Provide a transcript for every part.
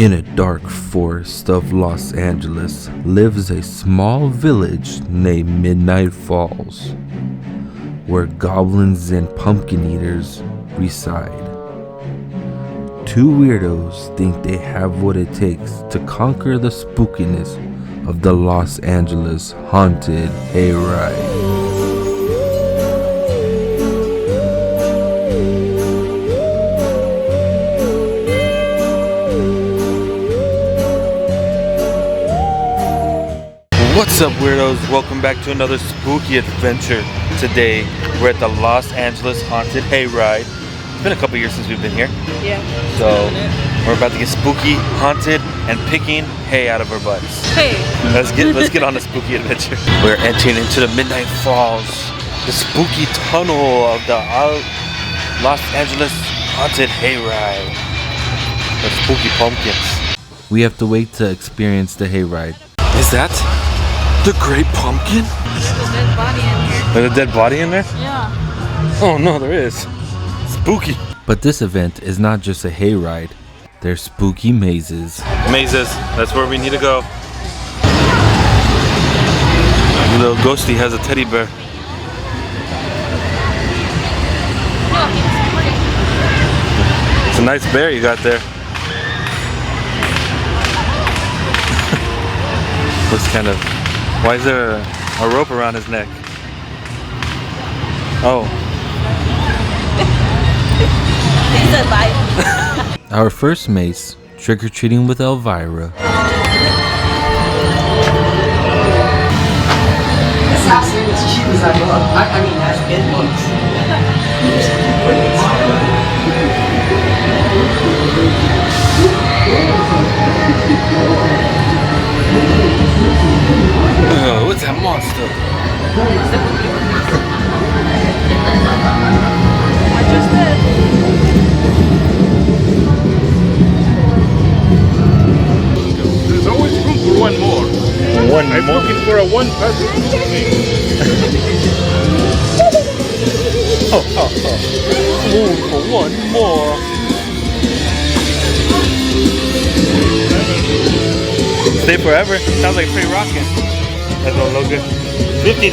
In a dark forest of Los Angeles lives a small village named Midnight Falls, where goblins and pumpkin eaters reside. Two weirdos think they have what it takes to conquer the spookiness of the Los Angeles Haunted Hayride. What's up, weirdos? Welcome back to another spooky adventure. Today we're at the Los Angeles Haunted Hayride. It's been a couple years since we've been here. Yeah. So we're about to get spooky, haunted, and picking hay out of our butts. Hey. Let's get on a spooky adventure. We're entering into the Midnight Falls, the spooky tunnel of the Los Angeles Haunted Hayride. The spooky pumpkins. We have to wait to experience the hayride. Is that the Great Pumpkin? There's a dead body in here. There's a dead body in there? Yeah. Oh no, there is. Spooky. But this event is not just a hayride. They're spooky mazes. Mazes, that's where we need to go. Little Ghosty has a teddy bear. It's a nice bear you got there. Looks kind of... Why is there a rope around his neck? Oh. He said bye. Our first maze, trick-or-treating with Elvira. This house ain't as cheap as I look. I mean, as it looks. Oh, what's that monster? I just did. There's always room for one more. I'm looking for a one-person Room for one more. Stay forever. Sounds like free rockin'. That's no logo. $50?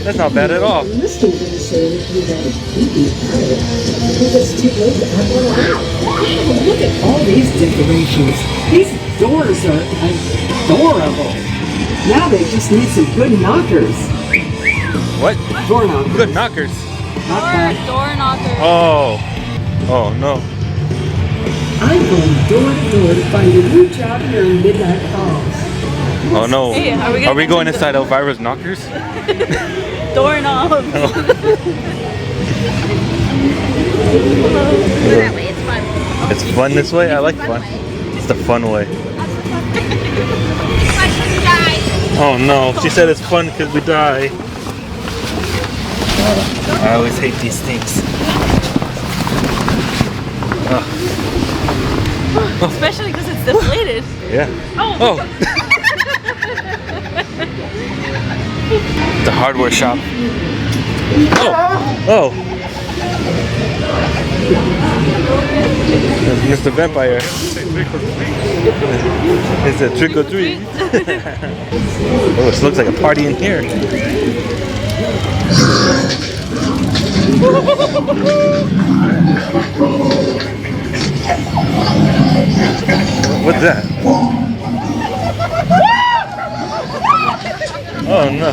That's not bad at all. Must have been saying you got a creepy pirate. Because it's too late to have one out. Look at all these decorations. These doors are adorable. Now they just need some good knockers. What? Door knockers. Good knockers. Door knockers. Oh no. I'm going door to door to find a new job here in Midnight Falls. Oh no. Hey, are we going inside Elvira's knockers? Doorknobs. Oh. That way, it's fun. It's fun this way? I like fun. It's the fun way. Oh no, she said it's fun because we die. I always hate these things. Especially because it's deflated. Yeah. Oh. The hardware shop. Oh. That's Mr. Vampire. It's a trick or treat. Oh, it looks like a party in here. What's that? Oh no.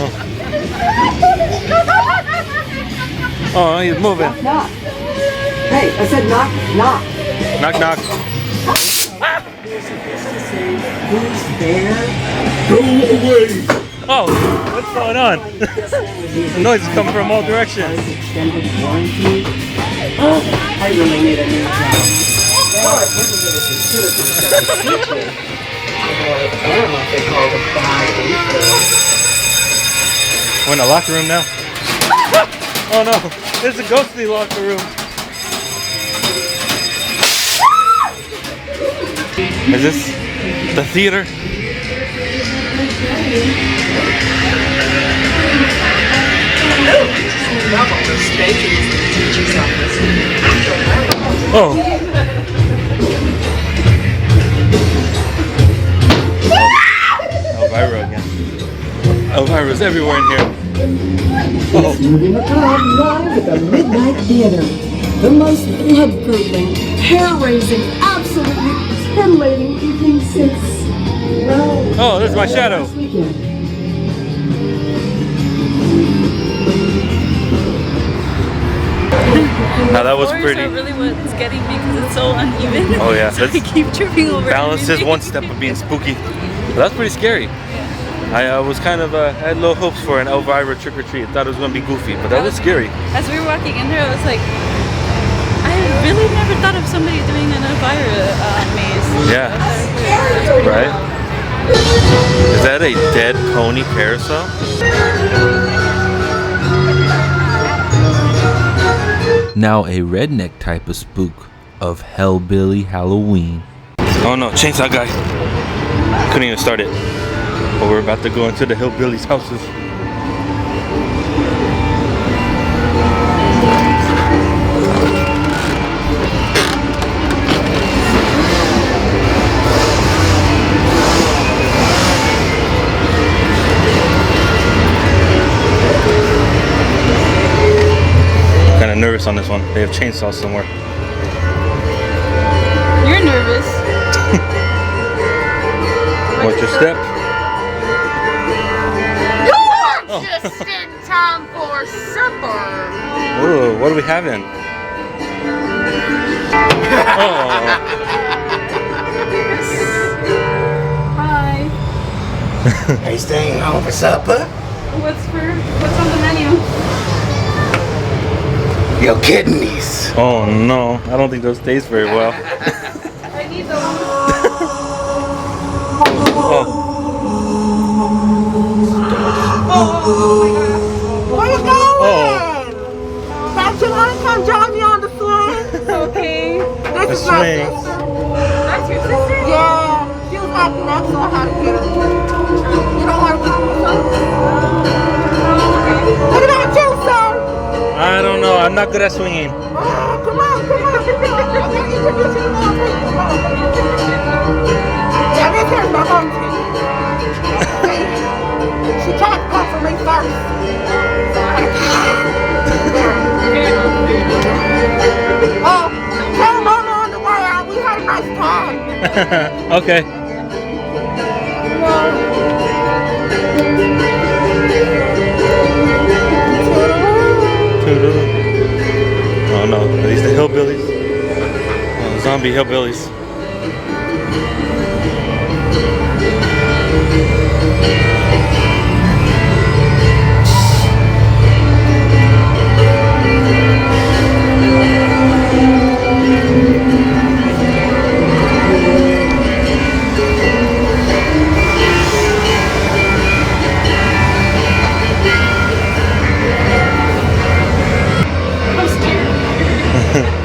Oh, he's moving. Knock, knock. Hey, I said knock, knock. Knock, knock. Who's there? Go away! Oh, what's going on? The noise is coming from all directions. Extended warranty. I really need a new job. I don't know if they call it buy. We're in the locker room now. Oh no, there's a ghostly locker room. Is this the theater? Oh. Elvira's everywhere in here. It's moving around live at the Midnight Theater. The most blood-curdling, hair-raising, absolutely titillating evening since, well... Oh, there's my shadow. last weekend. Now that was Floors pretty. are really what's getting me because it's so uneven. Oh yeah, So I keep tripping over. balance is everything. one step of being spooky. But that's pretty scary. I was kind of I had low hopes for an Elvira trick or treat. I thought it was gonna be goofy, but that was scary. As we were walking in there, I was like, I really never thought of somebody doing an Elvira maze. Yeah. Right? Is that a dead pony carousel? Now a redneck type of spook of Hellbilly Halloween. Oh no, chainsaw guy. Couldn't even start it. But we're about to go into the hillbillies' houses. Kind of nervous on this one. They have chainsaws somewhere. You're nervous. Watch your step. Just in time for supper. Ooh, what are we having? Oh, Hi. Are you staying home for supper? What's on the menu? Your kidneys. oh no! I don't think those taste very well. I need those. Oh, Where you going? oh, Don't you want to come join me on the swing? Okay. the This is my swing. sister. That's your sister? Yeah, she was acting up, so I had to get her. You don't want to get her, son? What about you, son? I don't know. I'm not good at swinging. Oh, come on, come on. I'm going to introduce you to more people. Come on. Yeah, this here's my auntie. She tried to come for me first. So I Oh, tell Mama on the way out. We had a nice time. Okay. Oh no, are these the hillbillies? Oh, zombie hillbillies. I'm scared.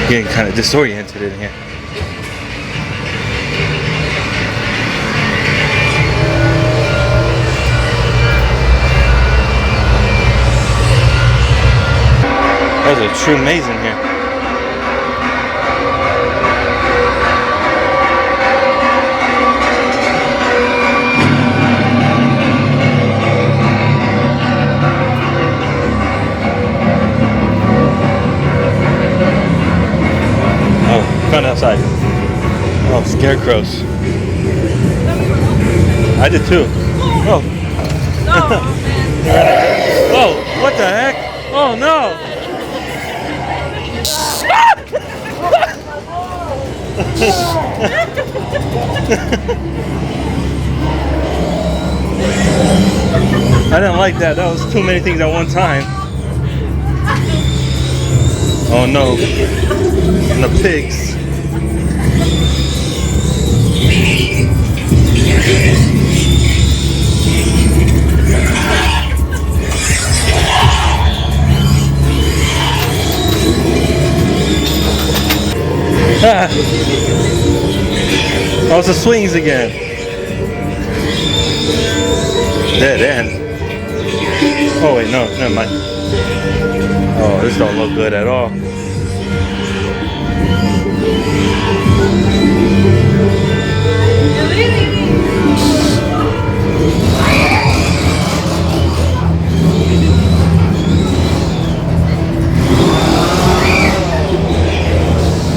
Getting kind of disoriented in here. There's a true maze in here. Oh, found outside. Oh, scarecrows. I did too. Oh. Oh, what the heck? Oh no! I didn't like that. That was too many things at one time. Oh no. And the pigs. Ah. Oh, it's the swings again. Dead end. Oh wait, no, never mind. Oh, this don't look good at all.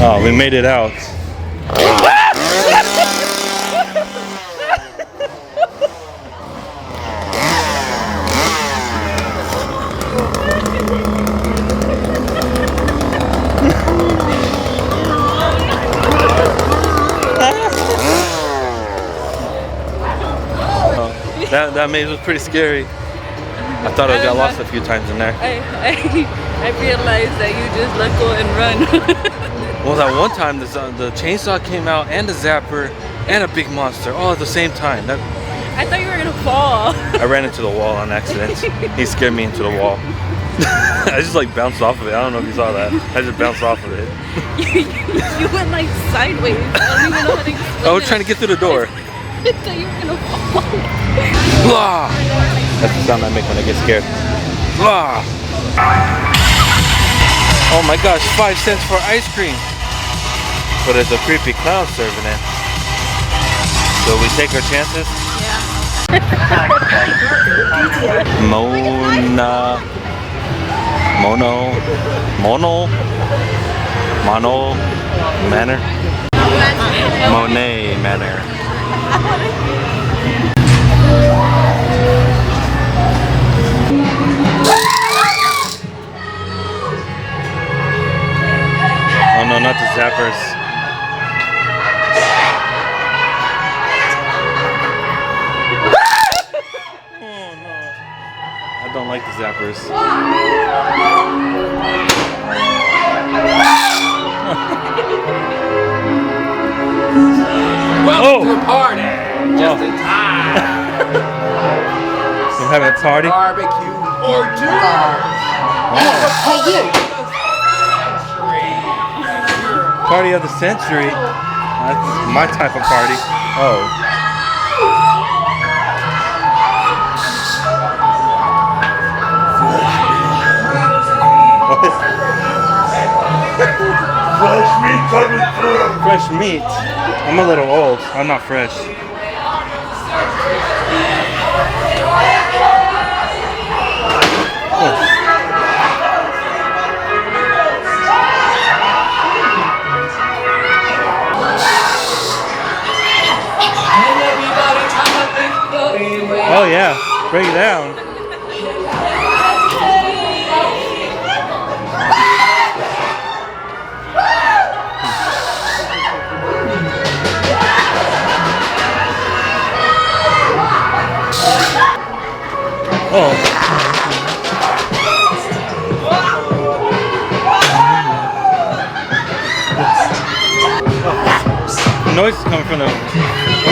Oh, we made it out. That maze was pretty scary. I thought I got lost a few times in there. I realized that you just let go and run. Well, that one time the chainsaw came out and the zapper and a big monster all at the same time. I thought you were gonna fall. I ran into the wall on accident. He scared me into the wall. I just like bounced off of it. I don't know if you saw that. I just bounced off of it. You went like sideways. I don't even know how to explain I was trying to get through the door. I thought you were gonna fall. Blah! That's the sound I make when I get scared. Blah! Oh my gosh, 5 cents for ice cream. But it's a creepy clown serving it. So we take our chances? Yeah. Mono Manor? Monet Manor. Oh no, not the zappers. Oh no. I don't like the zappers. Welcome to a party. Just in time. I'm having a party? Barbecue or Hey, you! Party of the century. That's my type of party. Oh. Fresh meat coming through. Fresh meat. I'm a little old. I'm not fresh. Oh yeah, break it down. Oh. The noise is coming from the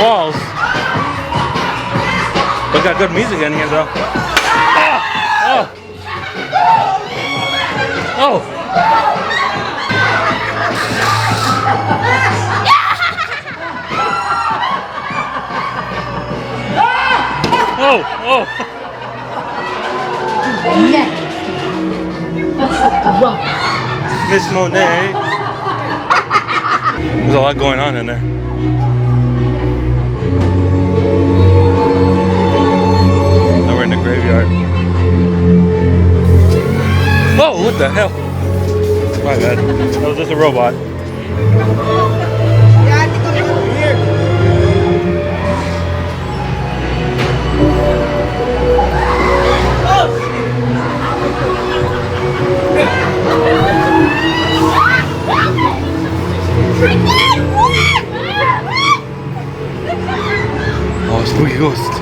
walls. But got good music in here though. Oh! Oh! Oh! Oh! Miss Monet. There's a lot going on in there. Now we're in the graveyard. Oh, what the hell? My bad. That was just a robot. Yeah, I think I'm over here. Oh, spooky ghost.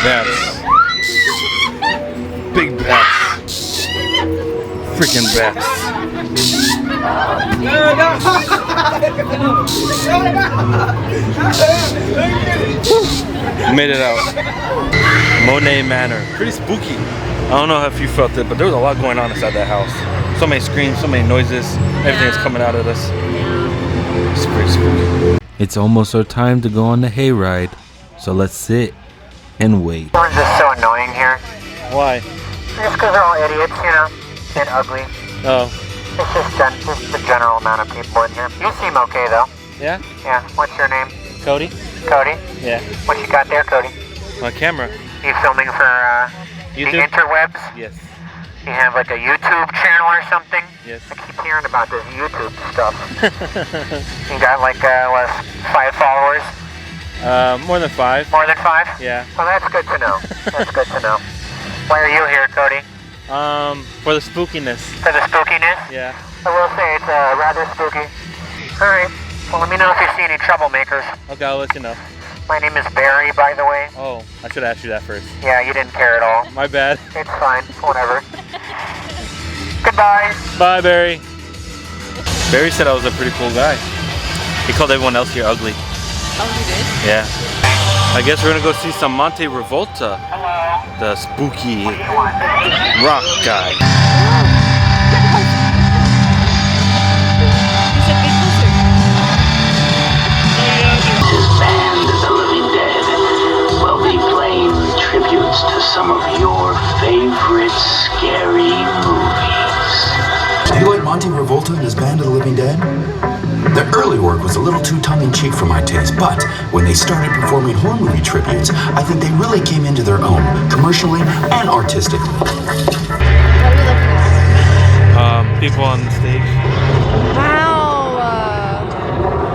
bats. Big bats. Freaking bats. Made it out. Monet Manor. Pretty spooky. I don't know if you felt it, but there was a lot going on inside that house. So many screams, so many noises. Everything is coming out of us. It's pretty spooky. It's almost our time to go on the hayride. So let's sit and wait. Everyone's just so annoying here. Why? Just because they're all idiots, you know, and ugly. Oh. It's just the general amount of people in here. You seem okay, though. Yeah? Yeah. What's your name? Cody? Cody? Yeah. What you got there, Cody? My camera. You filming for the YouTube? interwebs? Yes. You have like a YouTube channel or something? Yes. I keep hearing about this YouTube stuff. You got like, what, 5 followers? More than 5. More than 5? Yeah. Well, that's good to know. That's good to know. Why are you here, Cody? For the spookiness. For the spookiness? Yeah. I will say it's rather spooky. Alright. Well, let me know if you see any troublemakers. Okay, I'll let you know. My name is Barry, by the way. Oh, I should ask you that first. Yeah, you didn't care at all. My bad. It's fine. Whatever. Goodbye. Bye, Barry. Barry said I was a pretty cool guy. He called everyone else here ugly. Oh, you did? Yeah. I guess we're gonna go see some Monte Revolta. The spooky rock guy. His band, The Living Dead, will be playing tributes to some of your favorite scary movies. Do you like Monte Revolta and his band of the Living Dead? Their early work was a little too tongue-in-cheek for my taste, but when they started performing horror movie tributes, I think they really came into their own, commercially and artistically. People on the stage. Wow.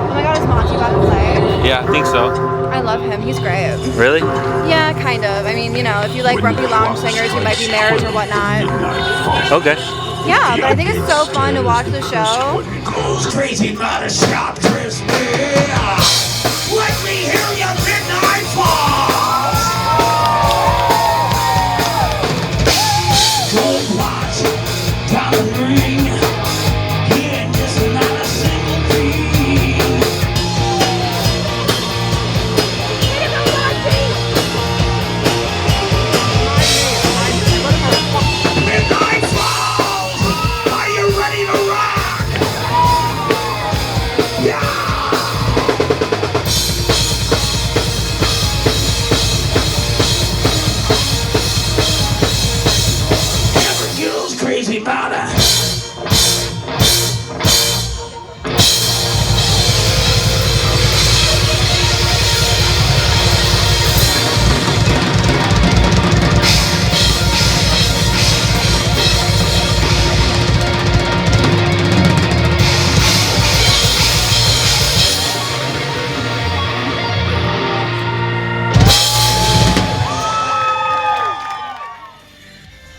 Oh my god, is Monty about to play? Yeah, I think so. I love him. He's great. Really? Yeah, kind of. I mean, you know, if you like grumpy lounge singers who might be mares or whatnot. Okay. Yeah, but I think it's so fun to watch the show. Crazy about a shop twist. Let me hear your midnight falls. Good watch, diamond ring. He ain't missing not a single thing. Midnight falls. Are you ready to rock? Yeah. Crazy about it.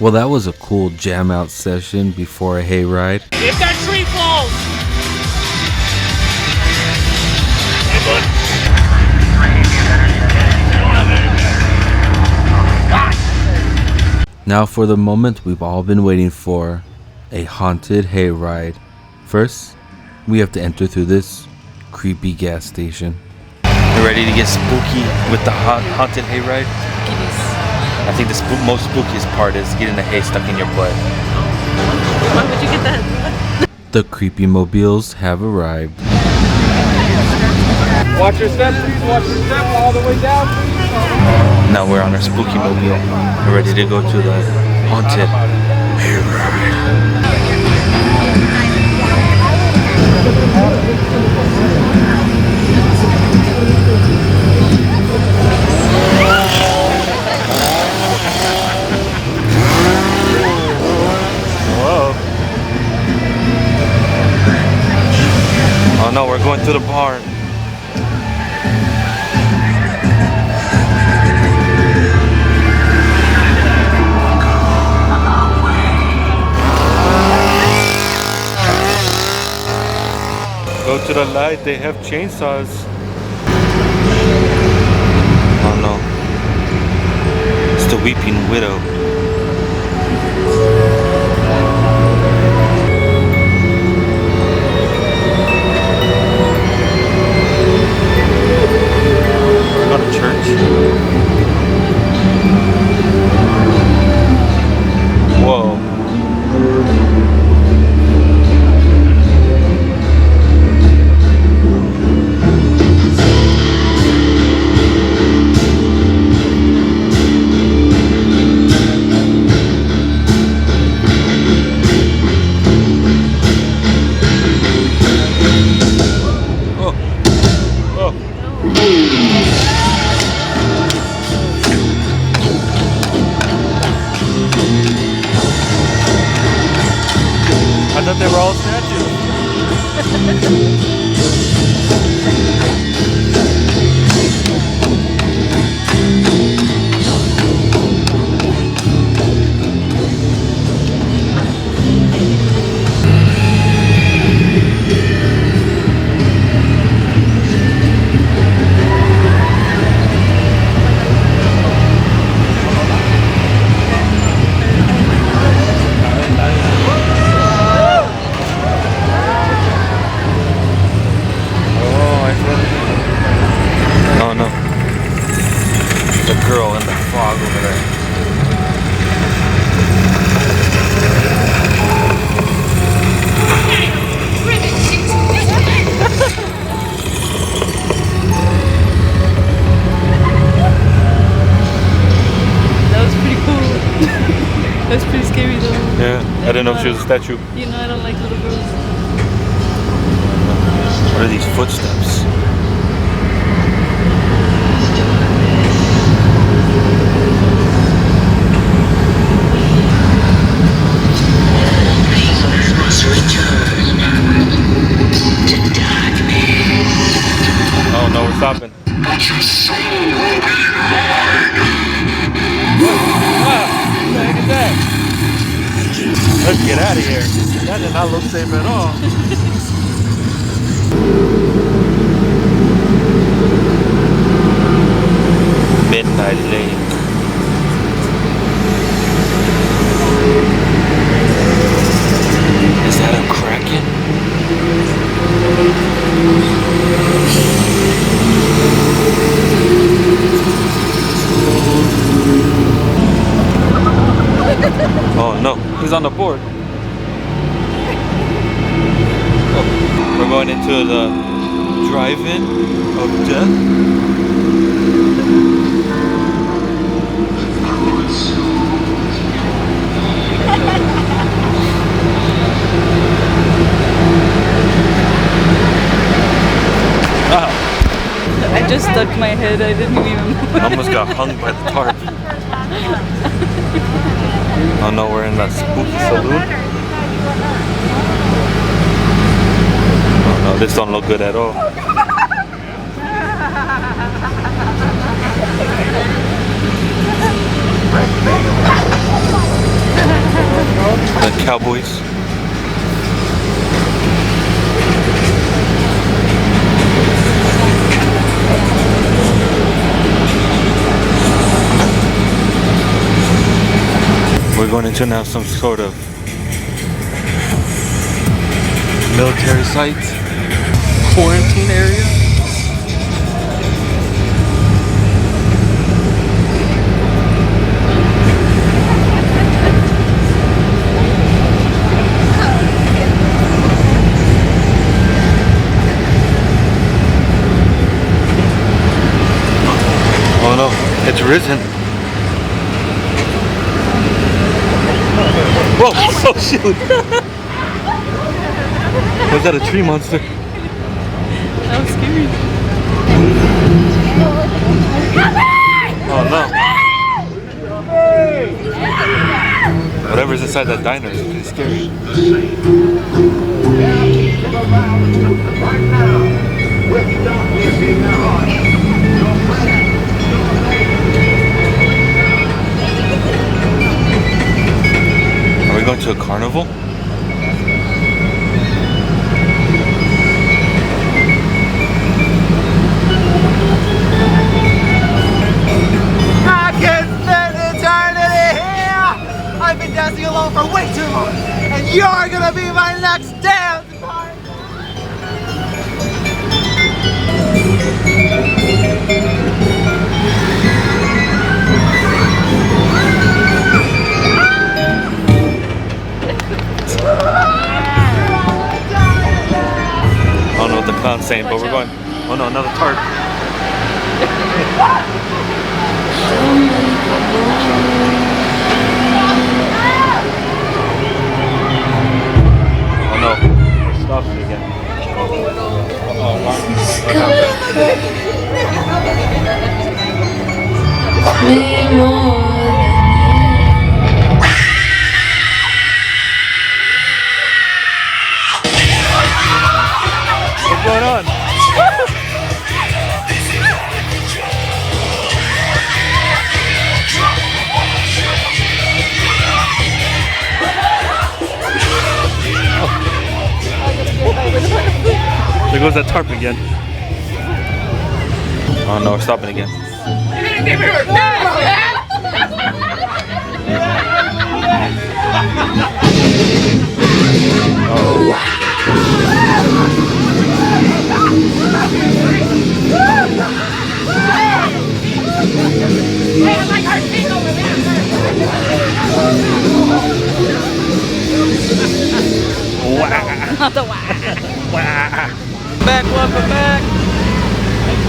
Well, that was a cool jam out session before a hayride. If that tree falls! Now for the moment we've all been waiting for, a haunted hayride. First, we have to enter through this creepy gas station. You ready to get spooky with the haunted hayride? I think the most spookiest part is getting the hay stuck in your butt. Why would you get that? The creepy mobiles have arrived. Watch your step, please. Watch your step all the way down, please. Now we're on our spooky mobile. We're ready to go to the haunted hayride. Oh no, we're going through the barn. Go to the light, they have chainsaws. Oh no. The Weeping Widow. Go to church. Whoa. I thought they were all statues. Oh no. The girl in the fog over there. That was pretty cool. That's pretty scary though. Yeah, I didn't know if she was a statue. You know I don't like little girls. What are these footsteps? Oh no, we're stopping. Ah, what the heck is that? Let's get out of here. That did not look safe at all. Midnight Lane. Is that a kraken? Oh no, he's on the board. Oh, we're going into the drive-in of death. I just stuck my head. I didn't even move. I almost got hung by the tarp. Oh no, we're in that spooky saloon. Oh no, this don't look good at all. The Cowboys. We're going into now some sort of military site, quarantine area. Oh no, it's risen. Whoa! Oh shoot! Was that a tree monster? That was scary. Oh no! Whatever's inside that diner is pretty scary. Are we going to a carnival? I can stand it. for way too long, and you're gonna be my next dance partner. I don't know what the clown's saying, but we're going. Oh no, another tart. Oh no, stop it again. What's going on? There goes that tarp again. Oh no, we're stopping again. Oh. Hey, I like her feet over there. Not the wah. Back, welcome back.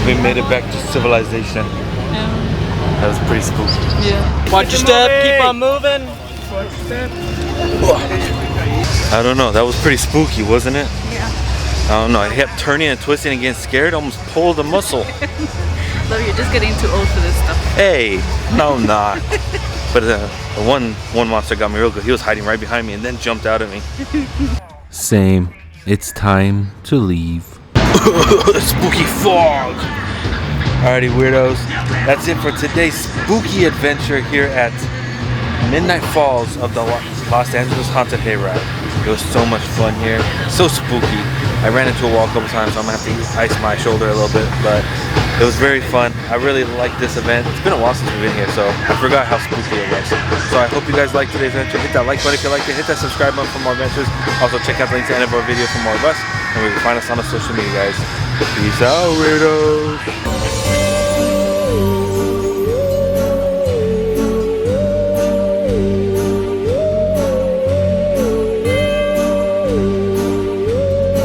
We made it back to civilization. Yeah. That was pretty spooky. Yeah. Watch your step, keep on moving. I don't know, that was pretty spooky, wasn't it? Yeah. I don't know, I kept turning and twisting and getting scared, almost pulled a muscle. Though you're just getting too old for this stuff. Hey, no I'm not. But one monster got me real good. He was hiding right behind me and then jumped out at me. Same. It's time to leave. Spooky fog! Alrighty, weirdos. That's it for today's spooky adventure here at Midnight Falls of the Los Angeles Haunted Hayride. It was so much fun here. So spooky. I ran into a wall a couple times, so I'm gonna have to ice my shoulder a little bit, but it was very fun. I really liked this event. It's been a while since we've been here, so I forgot how spooky it was. So I hope you guys liked today's adventure. Hit that like button if you liked it. Hit that subscribe button for more adventures. Also check out the links at the end of our video for more of us. And we can find us on the social media, guys. Peace out, weirdos.